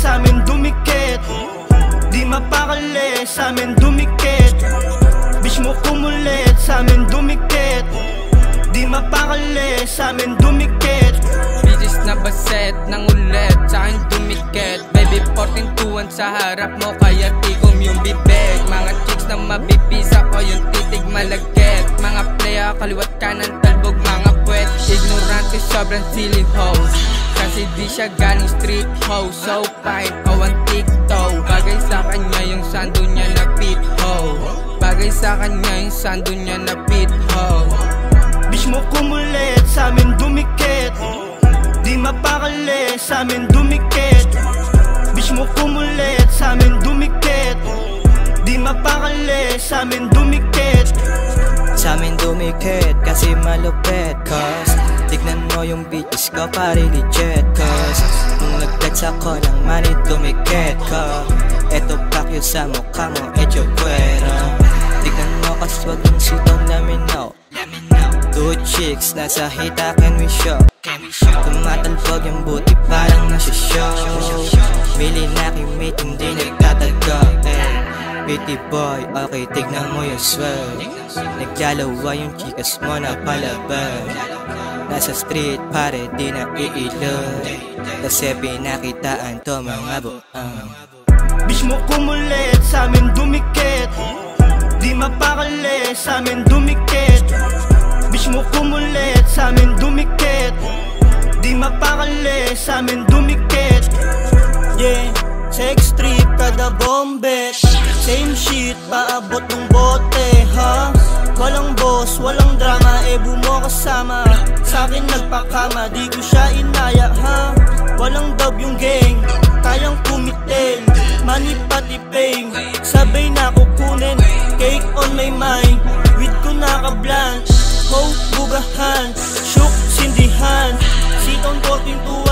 sa'min dumikit. Di mapakali, sa'min dumikit. Bitch mo kumulit, sa'min dumikit. Di mapakali, sa'min dumikit. Bitches na baset ng ulit, sa'kin dumikit. Baby 14-2-1 sa harap mo, kaya tikom yung bibig. Mga chicks na mabibisa ko, yung titig malagkit. Mga playa, kaliwat kanan, talbog, mga puwet. Ignorante, sobrang silly hoes, kasi di siya galing street hoe. So fine, awan tiktok. Bagay sa kanya yung sando niya na pit hoe. Bagay sa kanya yung sando niya na pit hoe. Bitch mo kumulit, sa'min dumikit. Di mapakali, sa'min dumikit. Bitch mo kumulit, sa'min dumikit. Di mapakali, sa'min dumikit. Sa'min dumikit kasi malupit. Cause tignan mo yung bitches ko pare legit. Cause nung nag-text ako ng money dumikit ko. Eto pakyo sa mukha mo, echo puwera. Tignan mo kasi wag yung sitong laminaw. Two chicks nasa hita, can we show? Tumatalbog yung booty parang nasa show. Mili na kimit, hindi nagtatago. Pretty boy, okay, tignan mo yung swell. Naglalawa yung chikas mo na palabas. Nasa street pare di na iilog, kasi pinakitaan to mga buang. Bitch mo kumulit, sa'min dumikit. Di mapakali, sa'min dumikit. Bitch mo kumulit, sa'min dumikit. Di mapakali, sa'min dumikit. Yeah, sex trip kada bombe. Same shit, paabot ng bote, ha? Walang boss, walang drama, bumo kasama. Sa'kin nagpakama, di ko siya inaya, ha? Walang dub yung gang, kayang kumitil. Money pati paying, sabay na kukunin. Cake on my mind, weed ko naka-blanch. Hope bugahan, shook sindihan. Sitong 14-2